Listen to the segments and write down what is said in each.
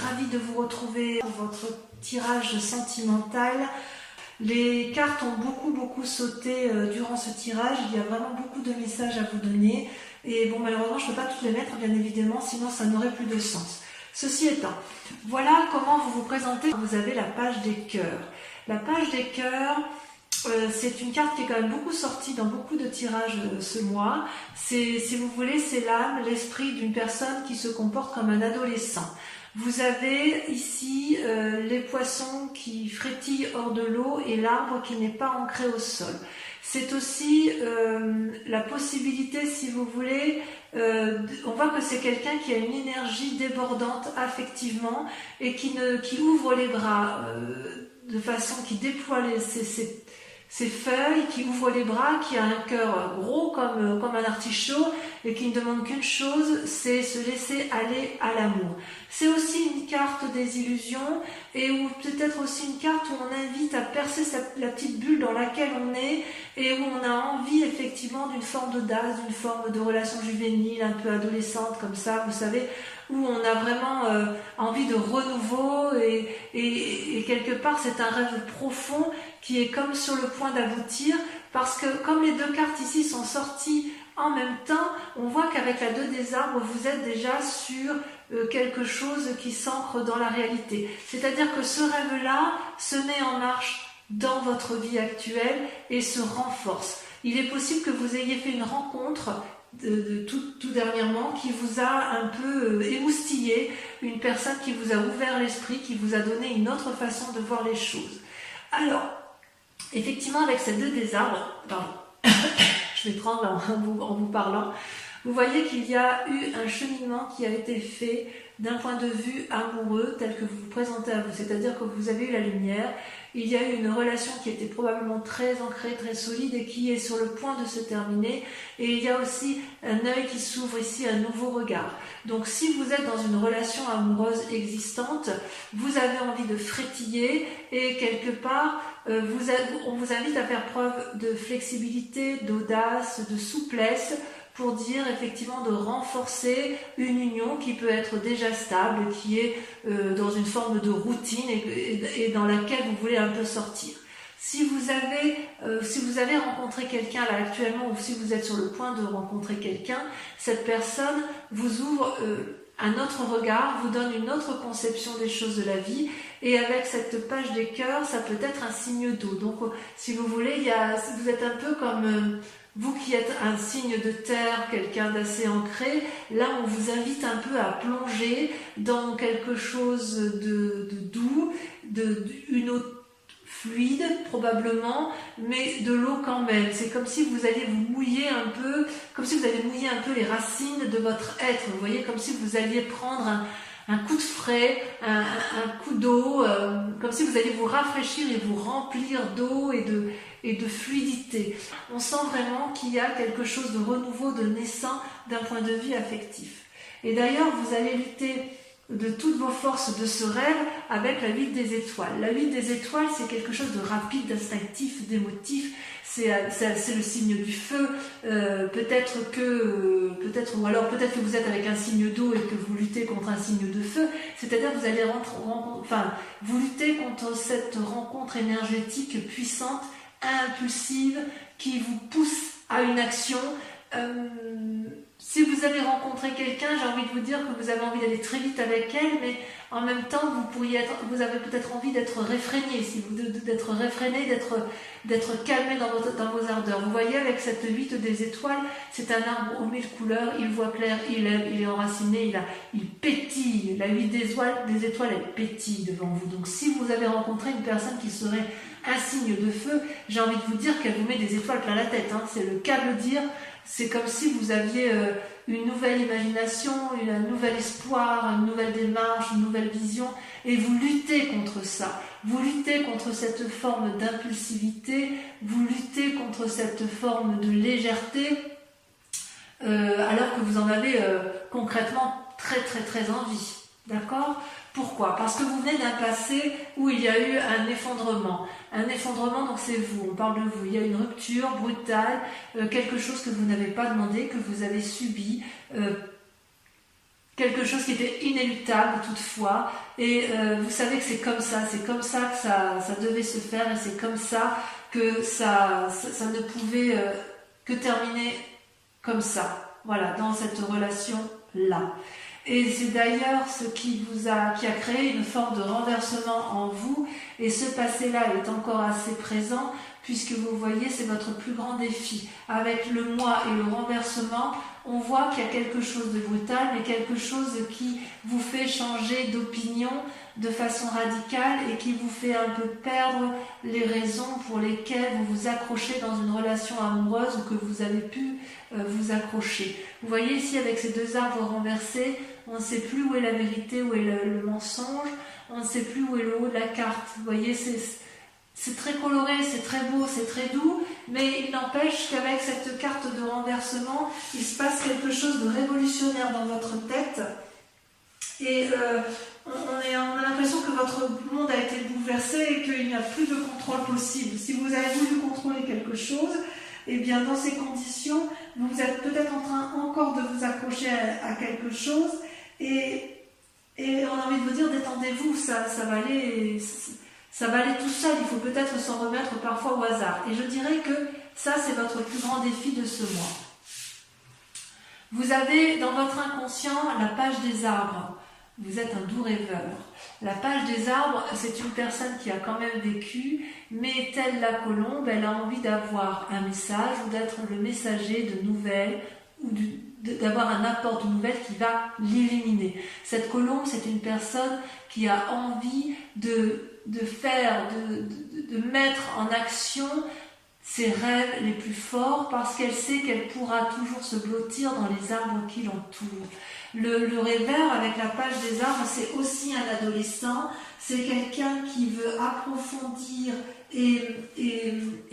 ravie de vous retrouver pour votre tirage sentimental. Les cartes ont beaucoup sauté durant ce tirage. Il y a vraiment beaucoup de messages à vous donner. Et bon, malheureusement, je ne peux pas toutes les mettre, bien évidemment, sinon ça n'aurait plus de sens. Ceci étant, voilà comment vous vous présentez. Vous avez la page des cœurs. La page des cœurs, c'est une carte qui est quand même beaucoup sortie dans beaucoup de tirages ce mois. Si vous voulez, c'est l'âme, l'esprit d'une personne qui se comporte comme un adolescent. Vous avez ici les poissons qui frétillent hors de l'eau et l'arbre qui n'est pas ancré au sol. C'est aussi la possibilité, si vous voulez, on voit que c'est quelqu'un qui a une énergie débordante affectivement et qui ouvre les bras de façon qui déploie ses feuilles, qui ouvre les bras, qui a un cœur gros comme un artichaut et qui ne demande qu'une chose, c'est se laisser aller à l'amour. C'est aussi une carte des illusions et ou peut-être aussi une carte où on invite à percer la petite bulle dans laquelle on est et où on a envie effectivement d'une forme d'audace, d'une forme de relation juvénile, un peu adolescente comme ça, vous savez, où on a vraiment envie de renouveau et quelque part c'est un rêve profond qui est comme sur le point d'aboutir parce que comme les deux cartes ici sont sorties en même temps, on voit qu'avec la 2 des arbres, vous êtes déjà sur quelque chose qui s'ancre dans la réalité. C'est-à-dire que ce rêve-là se met en marche dans votre vie actuelle et se renforce. Il est possible que vous ayez fait une rencontre tout dernièrement qui vous a un peu émoustillé, une personne qui vous a ouvert l'esprit, qui vous a donné une autre façon de voir les choses. Alors, effectivement, avec ces 2 des arbres, pardon, je m'étrangle en vous parlant, vous voyez qu'il y a eu un cheminement qui a été fait d'un point de vue amoureux tel que vous vous présentez à vous, c'est-à-dire que vous avez eu la lumière, il y a eu une relation qui était probablement très ancrée, très solide et qui est sur le point de se terminer et il y a aussi un œil qui s'ouvre ici, un nouveau regard. Donc si vous êtes dans une relation amoureuse existante, vous avez envie de frétiller et quelque part on vous invite à faire preuve de flexibilité, d'audace, de souplesse pour dire effectivement de renforcer une union qui peut être déjà stable, qui est dans une forme de routine et dans laquelle vous voulez un peu sortir. Si vous avez rencontré quelqu'un là actuellement ou si vous êtes sur le point de rencontrer quelqu'un, cette personne vous ouvre un autre regard, vous donne une autre conception des choses de la vie et avec cette page des cœurs, ça peut être un signe d'eau. Donc si vous voulez, vous êtes un peu comme vous qui êtes un signe de terre, quelqu'un d'assez ancré, là on vous invite un peu à plonger dans quelque chose de doux, une eau fluide probablement, mais de l'eau quand même. C'est comme si vous alliez vous mouiller un peu, comme si vous alliez mouiller un peu les racines de votre être. Vous voyez, comme si vous alliez prendre un coup de frais, un coup d'eau, comme si vous alliez vous rafraîchir et vous remplir d'eau et de fluidité. On sent vraiment qu'il y a quelque chose de renouveau, de naissant d'un point de vue affectif. Et d'ailleurs, vous allez lutter de toutes vos forces de ce rêve avec la 8 des étoiles. La 8 des étoiles, c'est quelque chose de rapide, d'instinctif, d'émotif. C'est le signe du feu. Peut-être que vous êtes avec un signe d'eau et que vous luttez contre un signe de feu. C'est-à-dire que vous allez vous luttez contre cette rencontre énergétique puissante, impulsive, qui vous pousse à une action. Si vous avez rencontré quelqu'un, j'ai envie de vous dire que vous avez envie d'aller très vite avec elle, mais en même temps, vous avez peut-être envie d'être réfréné, d'être réfréné, d'être calmé dans vos ardeurs. Vous voyez, avec cette 8 des étoiles, c'est un arbre aux 1000 couleurs, il voit clair, il aime, il est enraciné, il pétille. La 8 des étoiles, elle pétille devant vous. Donc si vous avez rencontré une personne qui serait un signe de feu, j'ai envie de vous dire qu'elle vous met des étoiles plein la tête, hein. C'est le cas de le dire. C'est comme si vous aviez une nouvelle imagination, un nouvel espoir, une nouvelle démarche, une nouvelle vision, et vous luttez contre ça. Vous luttez contre cette forme d'impulsivité, vous luttez contre cette forme de légèreté, alors que vous en avez concrètement très envie. D'accord ? Pourquoi ? Parce que vous venez d'un passé où il y a eu un effondrement. Un effondrement, donc c'est vous, on parle de vous. Il y a une rupture brutale, quelque chose que vous n'avez pas demandé, que vous avez subi, quelque chose qui était inéluctable toutefois, et vous savez que c'est comme ça que ça devait se faire, et c'est comme ça que ça ne pouvait que terminer comme ça, voilà, dans cette relation-là. Et c'est d'ailleurs ce qui a créé une forme de renversement en vous, et ce passé-là est encore assez présent, puisque vous voyez, c'est votre plus grand défi. Avec le moi et le renversement, on voit qu'il y a quelque chose de brutal, mais quelque chose qui vous fait changer d'opinion de façon radicale et qui vous fait un peu perdre les raisons pour lesquelles vous vous accrochez dans une relation amoureuse ou que vous avez pu vous accrocher. Vous voyez ici avec ces deux arbres renversés, on ne sait plus où est la vérité, où est le mensonge, on ne sait plus où est le haut de la carte. Vous voyez, c'est très coloré, c'est très beau, c'est très doux, mais il n'empêche qu'avec cette carte de renversement, il se passe quelque chose de révolutionnaire dans votre tête. Et on a l'impression que votre monde a été bouleversé et qu'il n'y a plus de contrôle possible. Si vous avez voulu contrôler quelque chose, eh bien dans ces conditions, vous êtes peut-être en train encore de vous accrocher à quelque chose et on a envie de vous dire détendez-vous, ça va aller tout seul, il faut peut-être s'en remettre parfois au hasard. Et je dirais que ça c'est votre plus grand défi de ce mois. Vous avez dans votre inconscient la page des arbres. Vous êtes un doux rêveur. La page des arbres, c'est une personne qui a quand même vécu, mais telle la colombe, elle a envie d'avoir un message ou d'être le messager de nouvelles ou d'avoir un apport de nouvelles qui va l'illuminer. Cette colombe, c'est une personne qui a envie de mettre en action ses rêves les plus forts parce qu'elle sait qu'elle pourra toujours se blottir dans les arbres qui l'entourent. Le rêveur avec la page des arbres, c'est aussi un adolescent, c'est quelqu'un qui veut approfondir et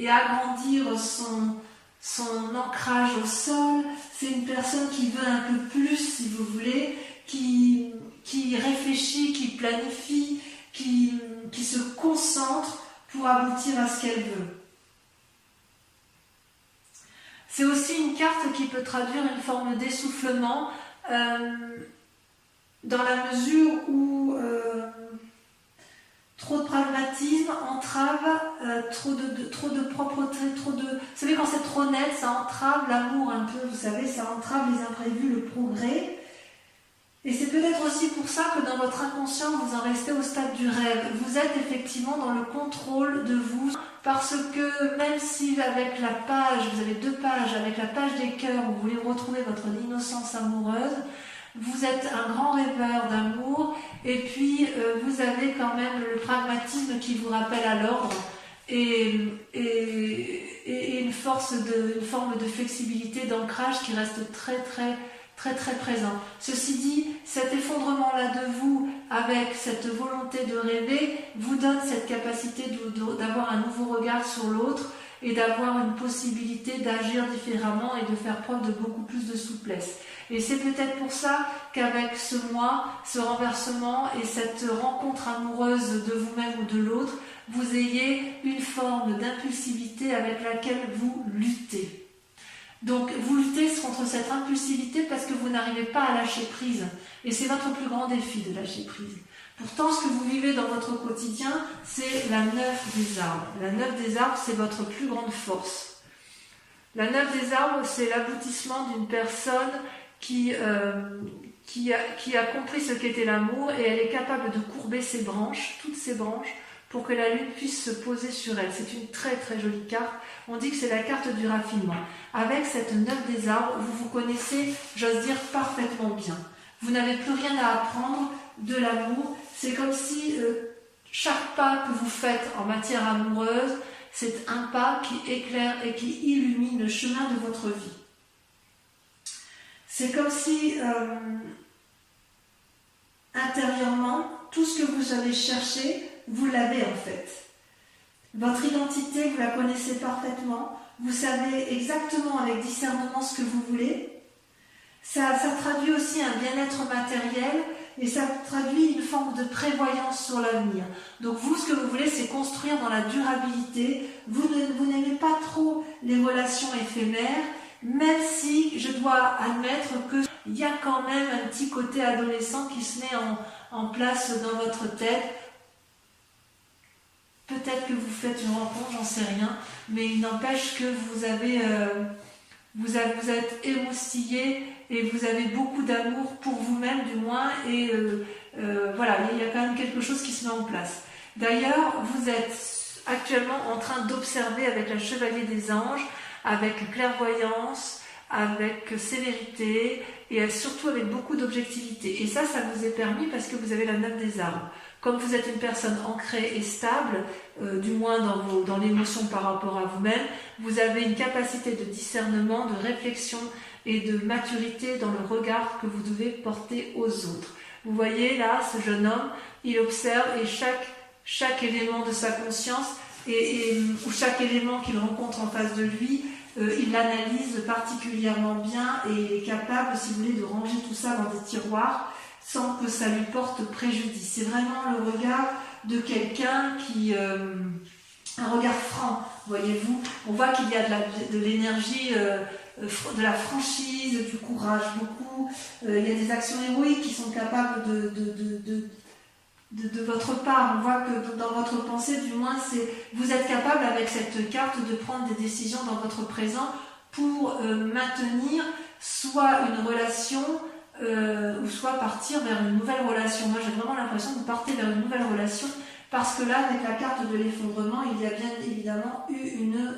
agrandir son ancrage au sol, c'est une personne qui veut un peu plus, si vous voulez, qui réfléchit, qui planifie, qui se concentre pour aboutir à ce qu'elle veut. C'est aussi une carte qui peut traduire une forme d'essoufflement dans la mesure où trop de pragmatisme entrave, trop de propreté, vous savez quand c'est trop net, ça entrave l'amour un peu, vous savez, ça entrave les imprévus, le progrès. Et c'est peut-être aussi pour ça que dans votre inconscient, vous en restez au stade du rêve. Vous êtes effectivement dans le contrôle de vous, parce que même si avec la page, vous avez deux pages, avec la page des cœurs, où vous voulez retrouver votre innocence amoureuse, vous êtes un grand rêveur d'amour, et puis vous avez quand même le pragmatisme qui vous rappelle à l'ordre, et une forme de flexibilité, d'ancrage qui reste très présent. Ceci dit, cet effondrement-là de vous, avec cette volonté de rêver, vous donne cette capacité d'avoir un nouveau regard sur l'autre et d'avoir une possibilité d'agir différemment et de faire preuve de beaucoup plus de souplesse. Et c'est peut-être pour ça qu'avec ce mois, ce renversement et cette rencontre amoureuse de vous-même ou de l'autre, vous ayez une forme d'impulsivité avec laquelle vous luttez. Donc vous luttez contre cette impulsivité parce que vous n'arrivez pas à lâcher prise. Et c'est votre plus grand défi de lâcher prise. Pourtant, ce que vous vivez dans votre quotidien, c'est la 9 des arbres. La 9 des arbres, c'est votre plus grande force. La 9 des arbres, c'est l'aboutissement d'une personne qui a compris ce qu'était l'amour et elle est capable de courber ses branches, toutes ses branches, pour que la lune puisse se poser sur elle. C'est une très jolie carte. On dit que c'est la carte du raffinement. Avec cette 9 des arbres, vous vous connaissez, j'ose dire, parfaitement bien. Vous n'avez plus rien à apprendre de l'amour. C'est comme si chaque pas que vous faites en matière amoureuse, c'est un pas qui éclaire et qui illumine le chemin de votre vie. C'est comme si, intérieurement, tout ce que vous avez cherché, vous l'avez en fait. Votre identité, vous la connaissez parfaitement. Vous savez exactement avec discernement ce que vous voulez. Ça traduit aussi un bien-être matériel et ça traduit une forme de prévoyance sur l'avenir. Donc vous, ce que vous voulez, c'est construire dans la durabilité. Vous n'aimez pas trop les relations éphémères, même si je dois admettre que il y a quand même un petit côté adolescent qui se met en place dans votre tête. Peut-être que vous faites une rencontre, j'en sais rien, mais il n'empêche que vous êtes émoustillé et vous avez beaucoup d'amour pour vous-même du moins, et voilà, il y a quand même quelque chose qui se met en place. D'ailleurs, vous êtes actuellement en train d'observer avec la Chevalier des Anges, avec clairvoyance, avec sévérité et surtout avec beaucoup d'objectivité. Et ça vous est permis parce que vous avez la 9 des armes. Comme vous êtes une personne ancrée et stable, du moins dans l'émotion par rapport à vous-même, vous avez une capacité de discernement, de réflexion et de maturité dans le regard que vous devez porter aux autres. Vous voyez là, ce jeune homme, il observe et chaque élément de sa conscience ou chaque élément qu'il rencontre en face de lui, il l'analyse particulièrement bien et il est capable, si vous voulez, de ranger tout ça dans des tiroirs sans que ça lui porte préjudice. C'est vraiment le regard de quelqu'un qui... un regard franc, voyez-vous. On voit qu'il y a de l'énergie, de la franchise, du courage, beaucoup. Il y a des actions héroïques qui sont capables de votre part. On voit que dans votre pensée, du moins, vous êtes capable avec cette carte de prendre des décisions dans votre présent pour maintenir soit une relation ou soit partir vers une nouvelle relation. Moi, j'ai vraiment l'impression que vous partez vers une nouvelle relation parce que là, avec la carte de l'effondrement, il y a bien évidemment eu une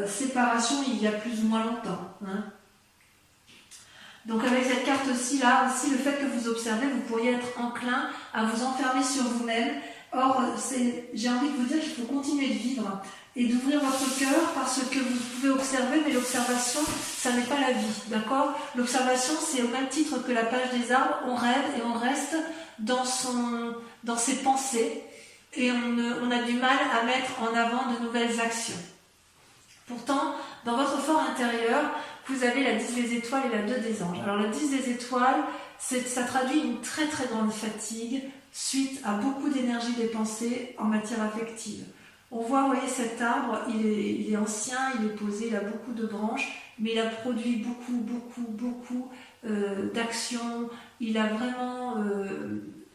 séparation il y a plus ou moins longtemps. Hein. Donc avec cette carte-ci, là, aussi, le fait que vous observez, vous pourriez être enclin à vous enfermer sur vous-même. Or, j'ai envie de vous dire qu'il faut continuer de vivre et d'ouvrir votre cœur parce que vous pouvez observer, mais l'observation, ça n'est pas la vie, d'accord? L'observation, c'est au même titre que la page des arbres, on rêve et on reste dans ses pensées et on a du mal à mettre en avant de nouvelles actions. Pourtant, dans votre fort intérieur, vous avez la 10 des étoiles et la 2 des anges. Alors la 10 des étoiles, ça traduit une très très grande fatigue suite à beaucoup d'énergie dépensée en matière affective. On voit, vous voyez, cet arbre, il est ancien, il est posé, il a beaucoup de branches, mais il a produit beaucoup d'actions, il a vraiment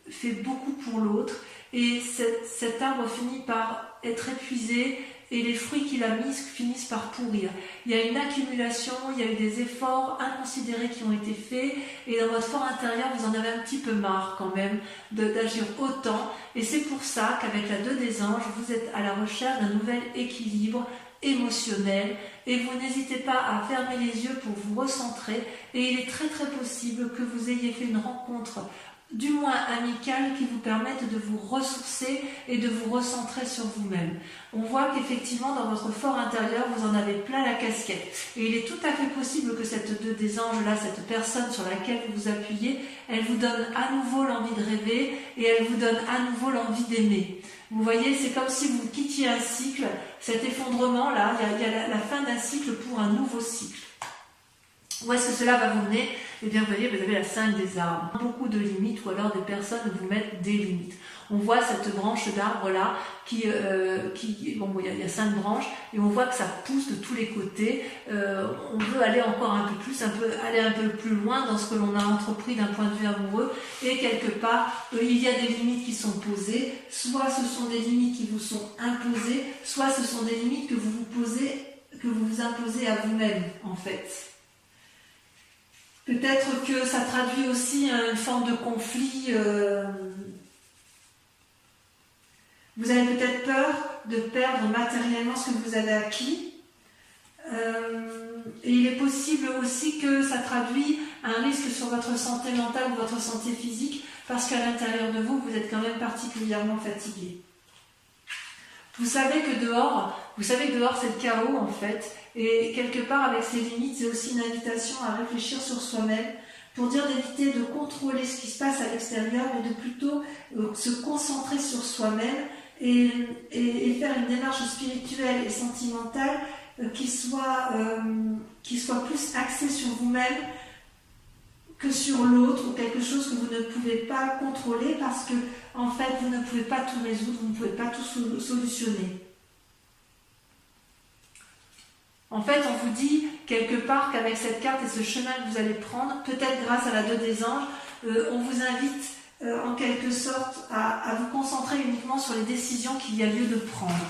fait beaucoup pour l'autre, et cet arbre finit par être épuisé, et les fruits qu'il a mis finissent par pourrir. Il y a une accumulation, il y a eu des efforts inconsidérés qui ont été faits, et dans votre fort intérieur, vous en avez un petit peu marre quand même d'agir autant, et c'est pour ça qu'avec la 2 des anges, vous êtes à la recherche d'un nouvel équilibre émotionnel, et vous n'hésitez pas à fermer les yeux pour vous recentrer, et il est très très possible que vous ayez fait une rencontre du moins amicale qui vous permette de vous ressourcer et de vous recentrer sur vous-même. On voit qu'effectivement dans votre fort intérieur vous en avez plein la casquette et il est tout à fait possible que cette 2 des anges là, cette personne sur laquelle vous vous appuyez, elle vous donne à nouveau l'envie de rêver et elle vous donne à nouveau l'envie d'aimer. Vous voyez, c'est comme si vous quittiez un cycle, cet effondrement là, il y a la fin d'un cycle pour un nouveau cycle. Où est-ce que cela va vous mener? Eh bien, vous voyez, vous avez la 5 des arbres. Beaucoup de limites, ou alors des personnes vous mettent des limites. On voit cette branche d'arbre-là, bon, il y a 5 branches, et on voit que ça pousse de tous les côtés. On veut aller encore un peu plus, aller un peu plus loin dans ce que l'on a entrepris d'un point de vue amoureux, et quelque part, il y a des limites qui sont posées, soit ce sont des limites qui vous sont imposées, soit ce sont des limites que vous vous imposez à vous-même, en fait. Peut-être que ça traduit aussi une forme de conflit. Vous avez peut-être peur de perdre matériellement ce que vous avez acquis. Et il est possible aussi que ça traduit un risque sur votre santé mentale ou votre santé physique, parce qu'à l'intérieur de vous, vous êtes quand même particulièrement fatigué. Vous savez que dehors c'est le chaos en fait, et quelque part avec ces limites, c'est aussi une invitation à réfléchir sur soi-même, pour dire d'éviter de contrôler ce qui se passe à l'extérieur, mais de plutôt se concentrer sur soi-même et faire une démarche spirituelle et sentimentale qui soit plus axée sur vous-même que sur l'autre, ou quelque chose que vous ne pouvez pas contrôler parce que en fait vous ne pouvez pas tout résoudre, vous ne pouvez pas tout solutionner. En fait, on vous dit quelque part qu'avec cette carte et ce chemin que vous allez prendre, peut-être grâce à la 2 des anges, on vous invite en quelque sorte à vous concentrer uniquement sur les décisions qu'il y a lieu de prendre.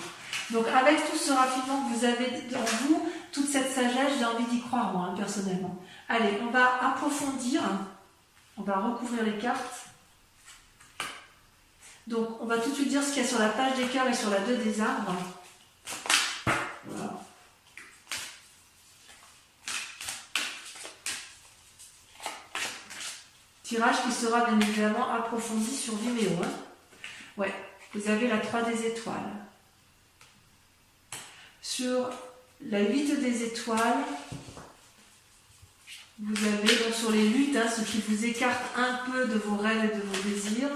Donc avec tout ce raffinement que vous avez en vous, toute cette sagesse, j'ai envie d'y croire moi, personnellement. Allez, on va approfondir, on va recouvrir les cartes. Donc on va tout de suite dire ce qu'il y a sur la page des cœurs et sur la 2 des arbres. Voilà. Tirage qui sera bien évidemment approfondi sur Vimeo. Hein. Ouais, vous avez la 3 des étoiles. Sur la 8 des étoiles, vous avez donc sur les luttes, hein, ce qui vous écarte un peu de vos rêves et de vos désirs.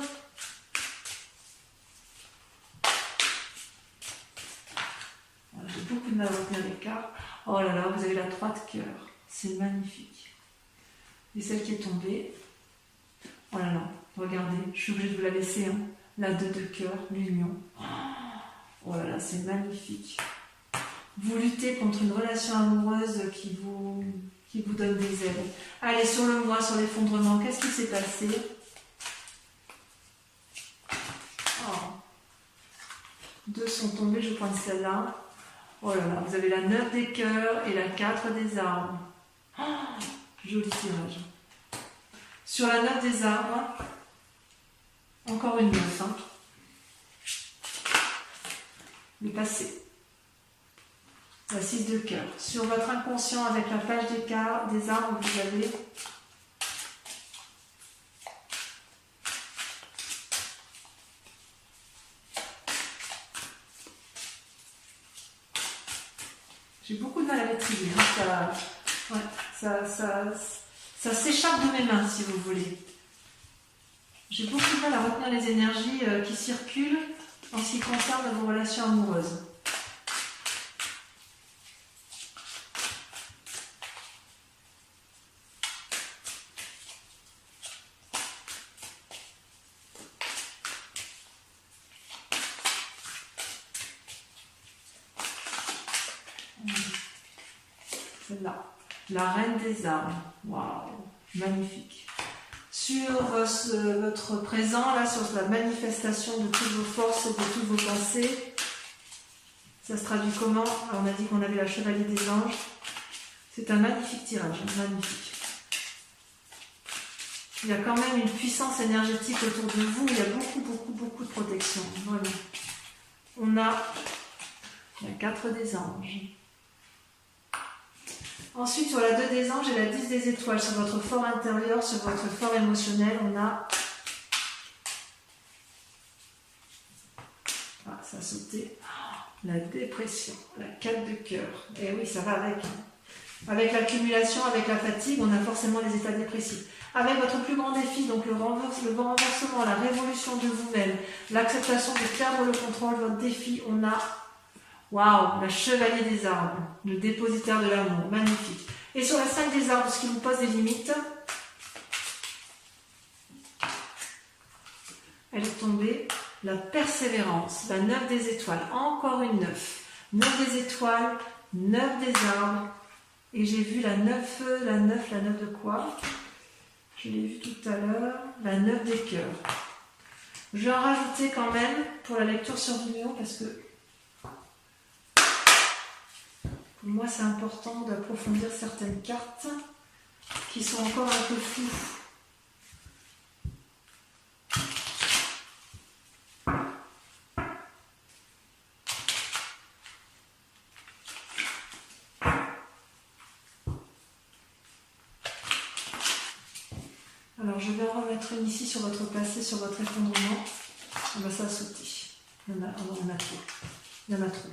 Voilà, j'ai beaucoup de mal à retenir les cartes. Oh là là, vous avez la 3 de cœur. C'est magnifique. Et celle qui est tombée. Oh là là, regardez, je suis obligée de vous la laisser. Hein. La 2 de cœur, l'union. Oh là là, c'est magnifique. Vous luttez contre une relation amoureuse qui vous donne des ailes. Allez, sur le mois, sur l'effondrement, qu'est-ce qui s'est passé? Oh. 2 sont tombés, je prends celle-là. Oh là là, vous avez la 9 des cœurs et la 4 des arbres. Oh, joli tirage. Sur la 9 des arbres, encore une 9. Hein. Le passé. La 6 de cœur. Sur votre inconscient, avec la page des arbres, vous avez j'ai beaucoup de mal à maîtriser. Hein. Ça s'échappe de mes mains, si vous voulez. J'ai beaucoup de mal à retenir les énergies qui circulent en ce qui concerne vos relations amoureuses. Celle-là, la reine des arbres. Waouh, magnifique. Sur votre présent, là, sur la manifestation de toutes vos forces et de toutes vos pensées, ça se traduit comment? Alors, on a dit qu'on avait la chevalier des anges. C'est un magnifique tirage, magnifique. Il y a quand même une puissance énergétique autour de vous. Il y a beaucoup de protection. Voilà. On a la 4 des anges. Ensuite, sur la 2 des anges et la 10 des étoiles, sur votre fort intérieur, sur votre fort émotionnel, on a... Ah, ça a sauté. La dépression, la 4 de cœur. Et oui, ça va avec. Avec l'accumulation, avec la fatigue, on a forcément les états dépressifs. Avec votre plus grand défi, donc le renversement, la révolution de vous-même, l'acceptation de perdre le contrôle, votre défi, on a... Waouh, la chevalier des arbres, le dépositaire de l'amour, magnifique. Et sur la 5 des arbres, ce qui vous pose des limites, elle est tombée, la persévérance, la 9 des étoiles, encore une 9. 9 des étoiles, 9 des arbres, et j'ai vu la 9 de quoi? Je l'ai vu tout à l'heure, la 9 des cœurs. Je vais en rajouter quand même pour la lecture sur Vimeo parce que pour moi c'est important d'approfondir certaines cartes qui sont encore un peu floues. Alors je vais en remettre une ici sur votre passé, sur votre effondrement. Ça a sauté. Il y en a trop. Il y en a trop.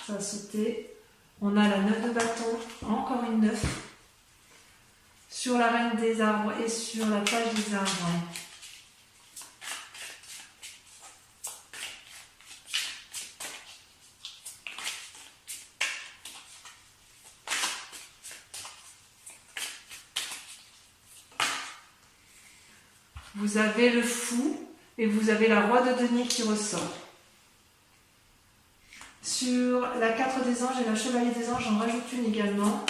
Ça a sauté. On a la 9 de bâton, encore une 9. Sur la reine des arbres et sur la page des arbres. Vous avez le fou et vous avez la roi de denier qui ressort. Sur la 4 des anges et la chevalier des anges, j'en rajoute une également.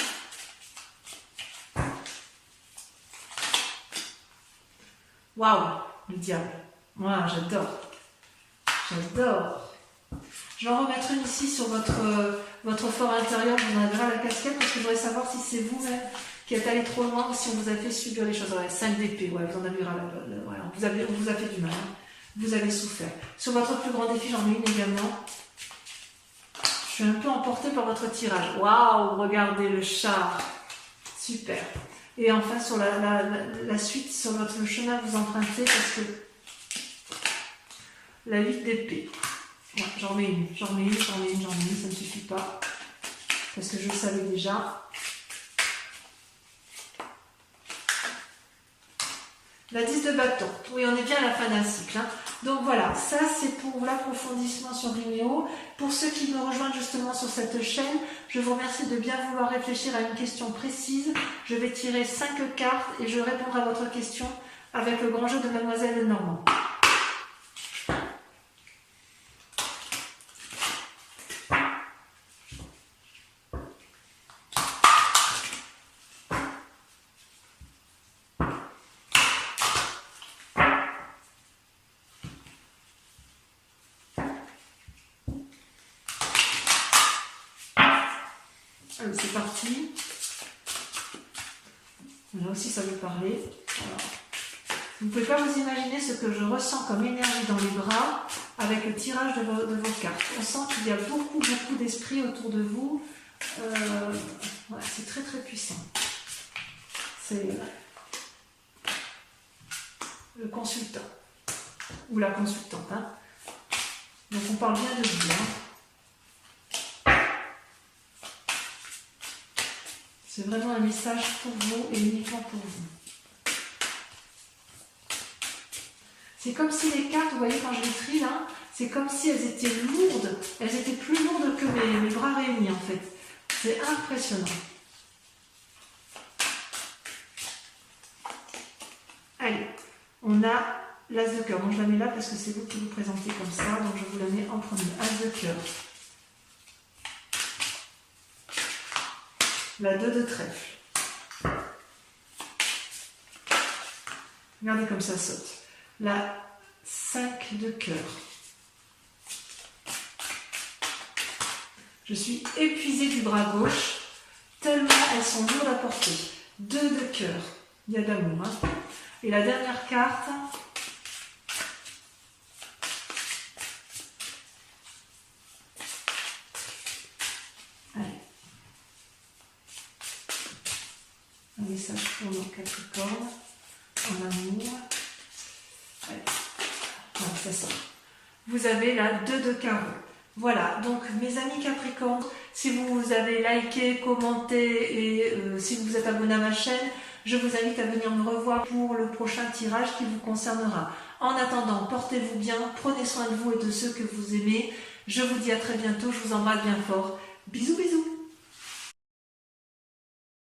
Waouh, le diable. Moi, j'adore. J'adore. Je vais en remettre une ici sur votre fort intérieur. Vous en avez ras la casquette parce que je voudrais savoir si c'est vous-même qui êtes allé trop loin ou si on vous a fait subir les choses. Ouais, 5 d'épée, ouais, vous en avez ras ouais, on vous a fait du mal. Hein. Vous avez souffert. Sur votre plus grand défi, j'en ai une également. Je suis un peu emportée par votre tirage. Waouh, regardez le chat. Super. Et enfin, sur la suite, sur le chemin que vous empruntez, parce que la 8 d'épée. Ouais, j'en mets une, ça ne suffit pas. Parce que je le savais déjà. La 10 de bâton. Oui, on est bien à la fin d'un cycle. Hein. Donc voilà, ça c'est pour l'approfondissement sur Vimeo. Pour ceux qui me rejoignent justement sur cette chaîne, je vous remercie de bien vouloir réfléchir à une question précise. Je vais tirer 5 cartes et je répondrai à votre question avec le grand jeu de Mademoiselle Lenormand. Allez, c'est parti. Là aussi, ça veut parler. Alors, vous ne pouvez pas vous imaginer ce que je ressens comme énergie dans les bras avec le tirage de vos cartes. On sent qu'il y a beaucoup d'esprit autour de vous. Ouais, c'est très puissant. C'est le consultant ou la consultante. Hein. Donc on parle bien de vous. Hein. C'est vraiment un message pour vous et uniquement pour vous. C'est comme si les cartes, vous voyez quand je les trie là, c'est comme si elles étaient lourdes. Elles étaient plus lourdes que mes bras réunis en fait. C'est impressionnant. Allez, on a l'as de cœur. Donc je la mets là parce que c'est vous qui vous présentez comme ça. Donc je vous la mets en premier. As de cœur. La 2 de trèfle. Regardez comme ça saute. La 5 de cœur. Je suis épuisée du bras gauche, tellement elles sont lourdes à porter. 2 de cœur. Il y a de l'amour. Hein. Et la dernière carte. Un message pour nos Capricornes, en amour. Allez. Voilà, ça sort. Vous avez la 2 de carreau. Voilà, donc mes amis Capricornes, si vous avez liké, commenté et si vous êtes abonné à ma chaîne, je vous invite à venir me revoir pour le prochain tirage qui vous concernera. En attendant, portez-vous bien, prenez soin de vous et de ceux que vous aimez. Je vous dis à très bientôt, je vous embrasse bien fort. Bisous bisous.